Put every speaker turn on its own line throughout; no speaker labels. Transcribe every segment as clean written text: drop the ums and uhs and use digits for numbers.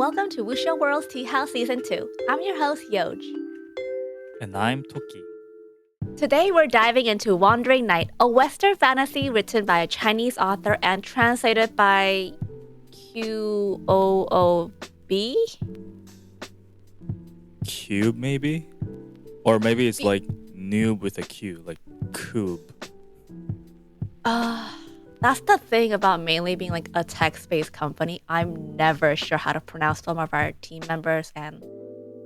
Welcome to Wuxiaworld's Teahouse Season 2. I'm your host, Yoj.
And I'm Toki.
Today we're diving into Wandering Night, a Western fantasy written by a Chinese author and translated by Qoob?
Qoob, maybe? Or maybe it's like noob with a Q, like Qoob.
That's the thing about mainly being like a text-based company. I'm never sure how to pronounce some of our team members and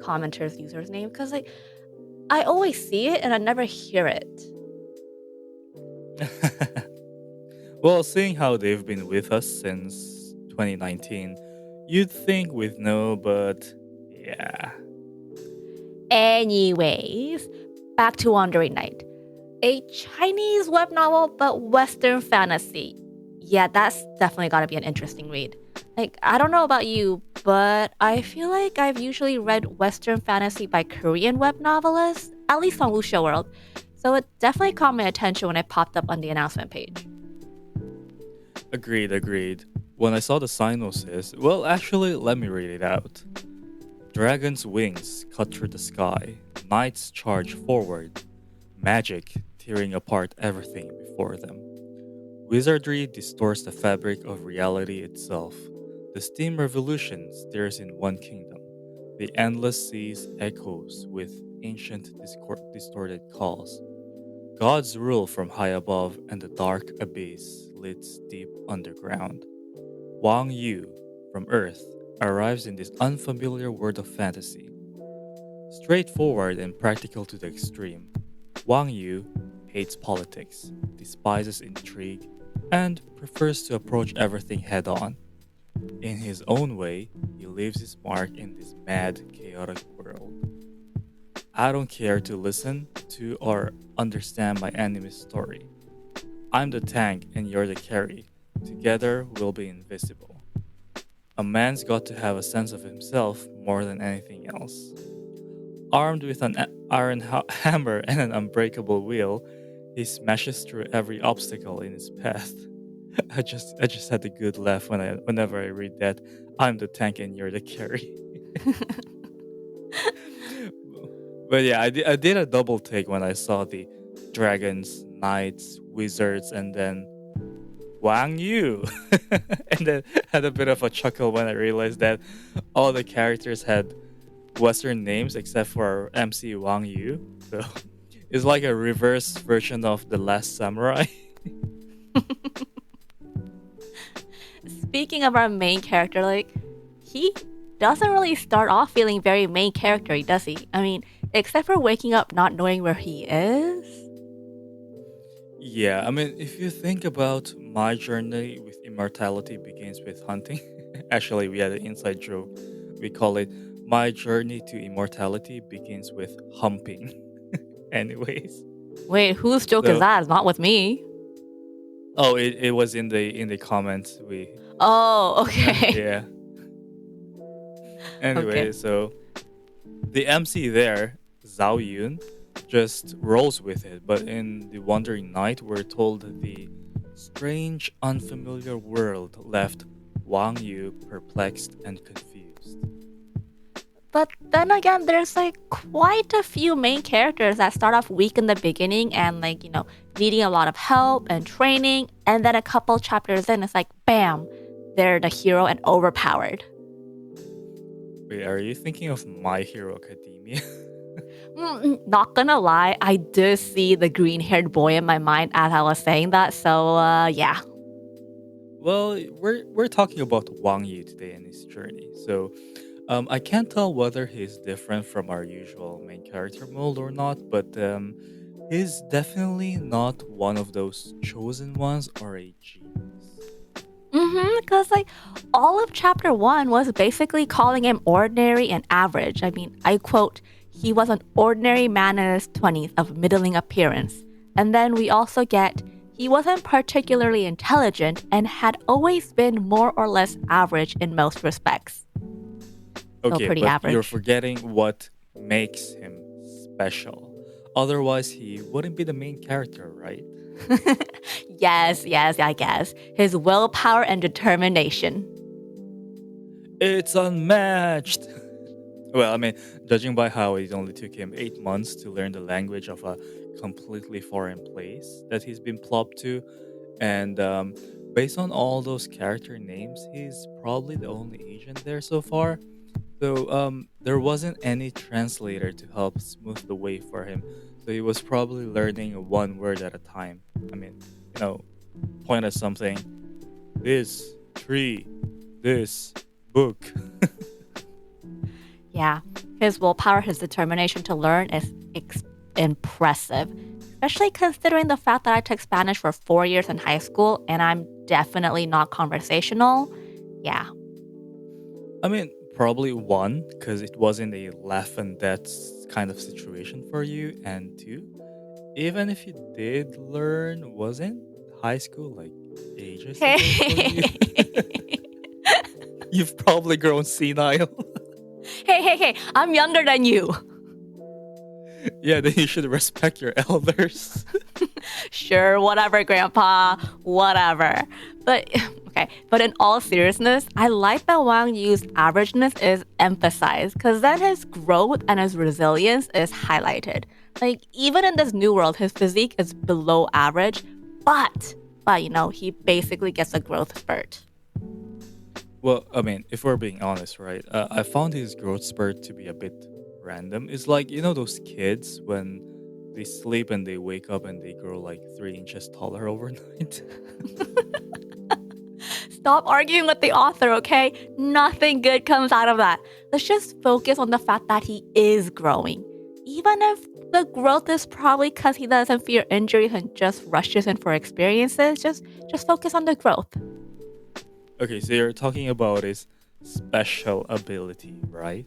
commenters' users' name because I always see it and I never hear it.
Well, seeing how they've been with us since 2019, you'd think we'd know, but yeah.
Anyways, back to Wandering Night. A Chinese web novel, but Western fantasy. Yeah, that's definitely gotta be an interesting read. I don't know about you, but I feel like I've usually read Western fantasy by Korean web novelists, at least on Wuxiaworld. So it definitely caught my attention when it popped up on the announcement page.
Agreed. When I saw the synopsis, well, actually, let me read it out. Dragon's wings cut through the sky, knights charge forward, magic tearing apart everything before them. Wizardry distorts the fabric of reality itself. The steam revolution stirs in one kingdom. The endless seas echoes with ancient distorted calls. Gods rule from high above, and the dark abyss leads deep underground. Wang Yu, from Earth, arrives in this unfamiliar world of fantasy. Straightforward and practical to the extreme, Wang Yu hates politics, despises intrigue, and prefers to approach everything head on. In his own way, he leaves his mark in this mad, chaotic world. I don't care to listen to or understand my enemy's story. I'm the tank and you're the carry. Together, we'll be invisible. A man's got to have a sense of himself more than anything else. Armed with an iron hammer and an unbreakable will, he smashes through every obstacle in his path. I just had a good laugh whenever I read that. I'm the tank and you're the carry. But yeah, I did a double take when I saw the dragons, knights, wizards, and then Wang Yu. And then had a bit of a chuckle when I realized that all the characters had Western names except for our MC Wang Yu. So it's like a reverse version of The Last Samurai.
Speaking of our main character, he doesn't really start off feeling very main character, does he? I mean, except for waking up not knowing where he is.
Yeah, I mean, if you think about my journey with immortality begins with hunting. Actually, we had an inside joke. We call it my journey to immortality begins with humping. Anyways.
Wait, whose joke is that? It's not with me.
Oh, it was in the comments.
Oh, okay.
Yeah. Anyway,
Okay.
So the MC there, Zhao Yun, just rolls with it. But in The Wandering Night, we're told the strange, unfamiliar world left Wang Yu perplexed and confused.
But then again, there's quite a few main characters that start off weak in the beginning and needing a lot of help and training, and then a couple chapters in, it's like bam, they're the hero and overpowered.
Wait, are you thinking of My Hero Academia?
Not gonna lie, I did see the green-haired boy in my mind as I was saying that, so yeah.
Well, we're talking about Wang Yu today and his journey. So I can't tell whether he's different from our usual main character mold or not, but he's definitely not one of those chosen ones or a genius.
Because all of chapter 1 was basically calling him ordinary and average. I mean, I quote, he was an ordinary man in his 20s of middling appearance. And then we also get, he wasn't particularly intelligent and had always been more or less average in most respects.
Okay,
pretty
but
average.
You're forgetting what makes him special. Otherwise, he wouldn't be the main character, right?
Yes, I guess. His willpower and determination.
It's unmatched. Well, I mean, judging by how it only took him 8 months to learn the language of a completely foreign place that he's been plopped to, and based on all those character names, he's probably the only Asian there so far. So there wasn't any translator to help smooth the way for him. So he was probably learning one word at a time. I mean, you know, point at something. This tree, this book.
Yeah, his willpower, his determination to learn is impressive, especially considering the fact that I took Spanish for 4 years in high school and I'm definitely not conversational. Yeah.
I mean, probably one, because it wasn't a laugh and death kind of situation for you, and two, even if you did learn, wasn't high school like ages ago for you?
Hey,
You've probably grown senile.
hey, I'm younger than you.
Yeah, then you should respect your elders.
Sure, whatever, Grandpa, whatever. But okay, but in all seriousness, I like that Wang Yu's averageness is emphasized because then his growth and his resilience is highlighted. Like even in this new world, his physique is below average, but you know, he basically gets a growth spurt.
Well, I mean, if we're being honest, right? I found his growth spurt to be a bit random. It's like, you know, those kids when they sleep and they wake up and they grow like 3 inches taller overnight.
Stop arguing with the author, okay? Nothing good comes out of that. Let's just focus on the fact that he is growing. Even if the growth is probably because he doesn't fear injuries and just rushes in for experiences, just focus on the growth.
Okay, so you're talking about his special ability, right?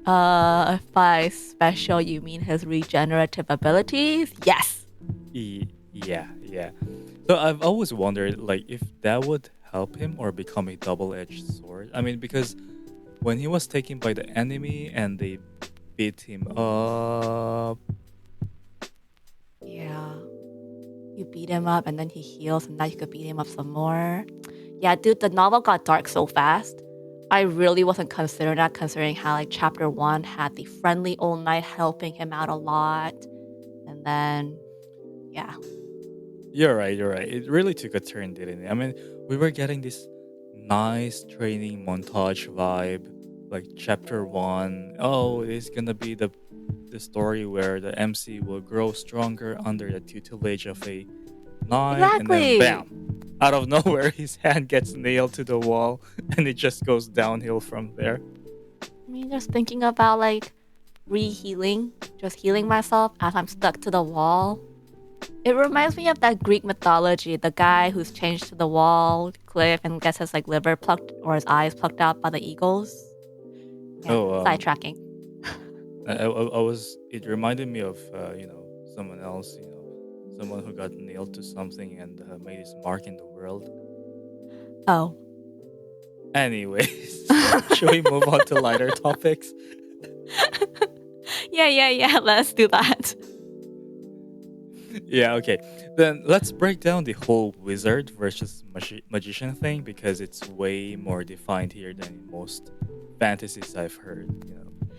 If by special you mean his regenerative abilities, yes.
Yeah. So I've always wondered, like, if that would help him or become a double-edged sword. I mean, because when he was taken by the enemy and they beat him up.
Yeah. You beat him up and then he heals and now you could beat him up some more. Yeah, dude, the novel got dark so fast. I really wasn't considering that, considering how like chapter 1 had the friendly old knight helping him out a lot. And then, yeah.
You're right. It really took a turn, didn't it? I mean, we were getting this nice training montage vibe, like chapter 1. Oh, it's gonna be the story where the MC will grow stronger under the tutelage of a knight,
Exactly.
and then bam, out of nowhere, his hand gets nailed to the wall, and it just goes downhill from there.
I mean, just thinking about like re-healing, just healing myself as I'm stuck to the wall. It reminds me of that Greek mythology, the guy who's changed to the wall cliff and gets his like liver plucked or his eyes plucked out by the eagles. Yeah, sidetracking.
I was. It reminded me of someone else. Someone who got nailed to something and made his mark in the world.
Oh.
Anyways, should we move on to lighter topics?
Yeah. Let's do that.
Yeah, okay. Then let's break down the whole wizard versus magician thing because it's way more defined here than in most fantasies I've heard.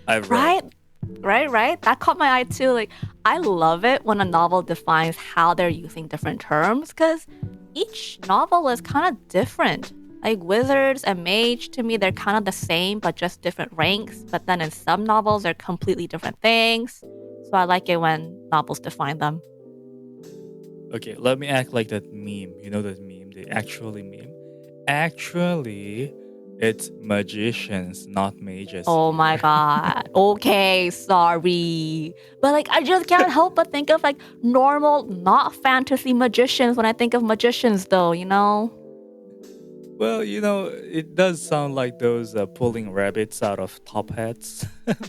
I've read.
Right. That caught my eye too. Like, I love it when a novel defines how they're using different terms because each novel is kind of different. Like wizards and mage, to me, they're kind of the same, but just different ranks. But then in some novels, they're completely different things. So I like it when novels define them.
Okay, let me act like that meme. You know that meme? The actually meme? Actually, it's magicians, not mages.
Oh my god. Okay, sorry. But like, I just can't help but think of like normal, not fantasy magicians when I think of magicians, though, you know?
Well, it does sound like those pulling rabbits out of top hats.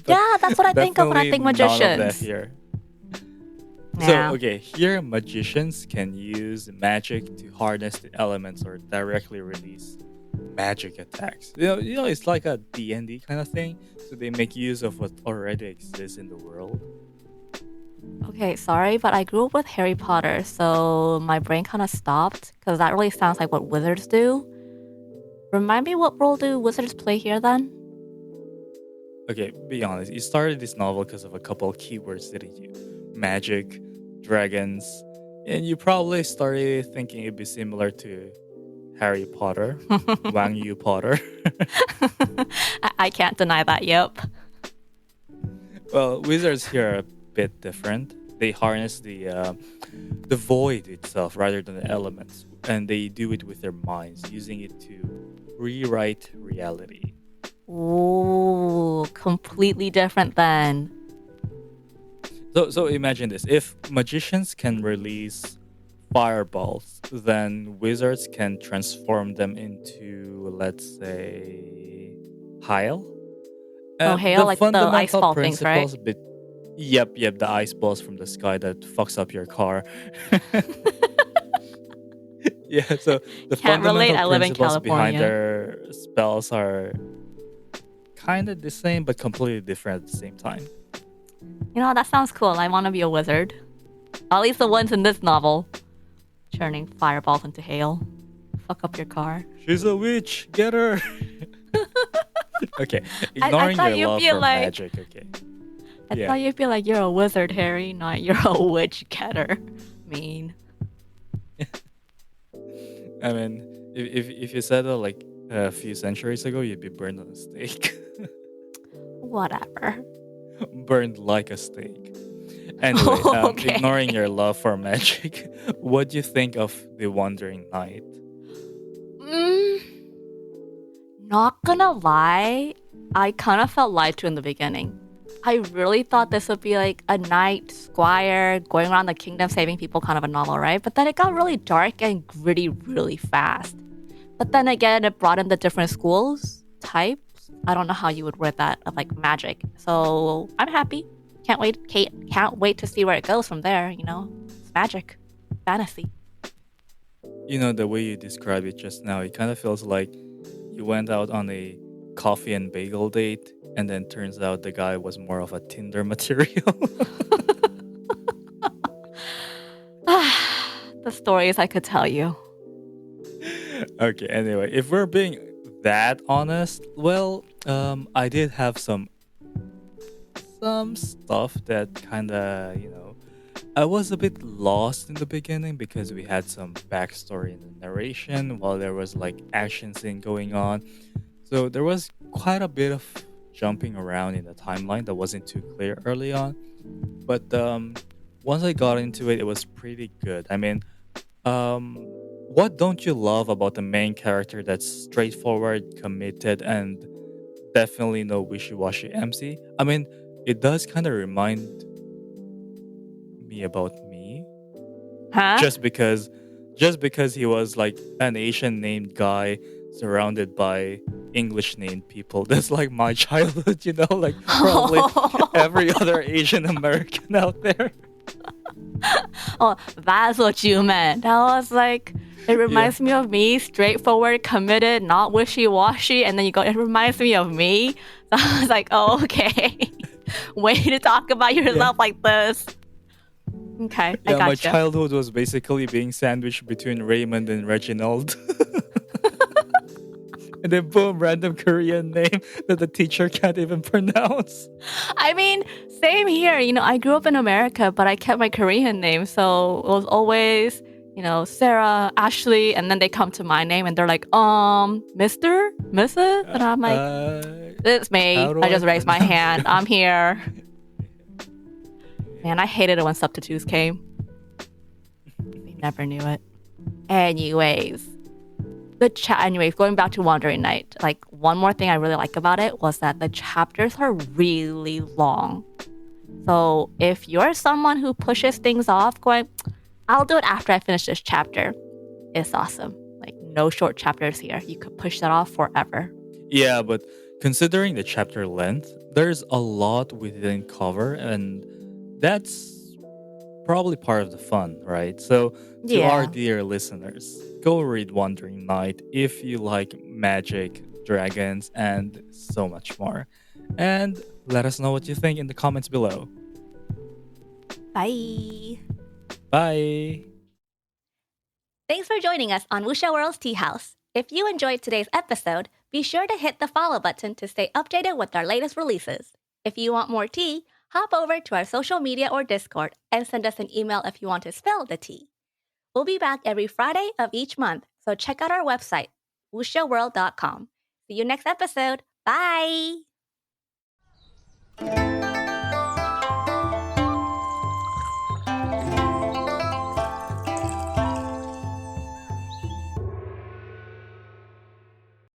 Yeah, that's what I think of when I think magicians.
None of that here.
Yeah.
So, okay, here magicians can use magic to harness the elements or directly release magic attacks. It's like a D&D kind of thing. So they make use of what already exists in the world.
Okay, sorry, but I grew up with Harry Potter, so my brain kind of stopped because that really sounds like what wizards do. Remind me, what role do wizards play here then?
Okay, be honest. You started this novel because of a couple of keywords, didn't you? Magic, dragons, and you probably started thinking it'd be similar to Harry Potter, Wang Yu Potter.
I can't deny that, yep.
Well, wizards here are a bit different. They harness the void itself rather than the elements, and they do it with their minds, using it to rewrite reality.
Ooh, completely different then.
So imagine this: if magicians can release fireballs, then wizards can transform them into, let's say, hail.
Oh, hail, like the ice ball things, right?
Yep, the ice balls from the sky that fucks up your car. Yeah, so the
Can't relate, I
fundamental
live in
principles behind
California.
their spells are kind of the same, but completely different at the same time.
You know, that sounds cool. I want to be a wizard. At least the ones in this novel. Turning fireballs into hail. Fuck up your car.
She's a witch, get her! Okay,
I
ignoring
thought
your
you'd
love
be
for
like-
magic, okay.
I
Yeah.
thought you'd be like, you're a wizard, Harry, not you're a witch getter. Mean.
I mean, if you said that like a few centuries ago, you'd be burned on a stake.
Whatever.
Burned like a steak. Anyway,
Okay.
ignoring your love for magic, what do you think of The Wandering Knight?
Mm, not gonna lie, I kind of felt lied to in the beginning. I really thought this would be like a knight, squire, going around the kingdom saving people kind of a novel, right? But then it got really dark and gritty really fast. But then again, it brought in the different schools, types. I don't know how you would word that, of like magic. So I'm happy. Can't wait to see where it goes from there, you know? It's magic. Fantasy.
You know, the way you describe it just now, it kind of feels like you went out on a coffee and bagel date, and then turns out the guy was more of a Tinder material.
The stories I could tell you.
Okay, anyway, if we're being that honest, well, I did have some stuff that kind of, I was a bit lost in the beginning because we had some backstory in the narration while there was like action scene going on. So there was quite a bit of jumping around in the timeline that wasn't too clear early on. But once I got into it, it was pretty good. I mean, what don't you love about the main character that's straightforward, committed, and definitely no wishy-washy MC? I mean, it does kind of remind me about me.
Huh?
Just because he was like an Asian named guy surrounded by English named people. That's like my childhood, like probably every other Asian American out there.
Oh, that's what you meant. I was like, it reminds me of me, straightforward, committed, not wishy-washy, and then you go, it reminds me of me. So I was like, oh, okay. Way to talk about yourself like this. Okay, I
Yeah, my
gotcha.
childhood was basically being sandwiched between Raymond and Reginald. And then boom, random Korean name that the teacher can't even pronounce.
I mean, same here. I grew up in America, but I kept my Korean name. So it was always, Sarah, Ashley, and then they come to my name and they're like, Mr., Mrs.? And I'm like, it's me.
how do
I just
I
raised my
pronounce
hand.
it?
I'm here. Man, I hated it when substitutes came. They never knew it. Anyways, going back to Wandering Night, like one more thing I really like about it was that the chapters are really long. So if you're someone who pushes things off, going, I'll do it after I finish this chapter, it's awesome. Like no short chapters here. You could push that off forever.
Yeah, but considering the chapter length, there's a lot we didn't cover, and that's probably part of the fun, right? So, to our dear listeners, go read Wandering Night if you like magic, dragons, and so much more. And let us know what you think in the comments below.
Bye.
Bye!
Thanks for joining us on Wuxiaworld's Teahouse. If you enjoyed today's episode, be sure to hit the follow button to stay updated with our latest releases. If you want more tea, hop over to our social media or Discord and send us an email if you want to spill the tea. We'll be back every Friday of each month, so check out our website, wuxiaworld.com. See you next episode. Bye!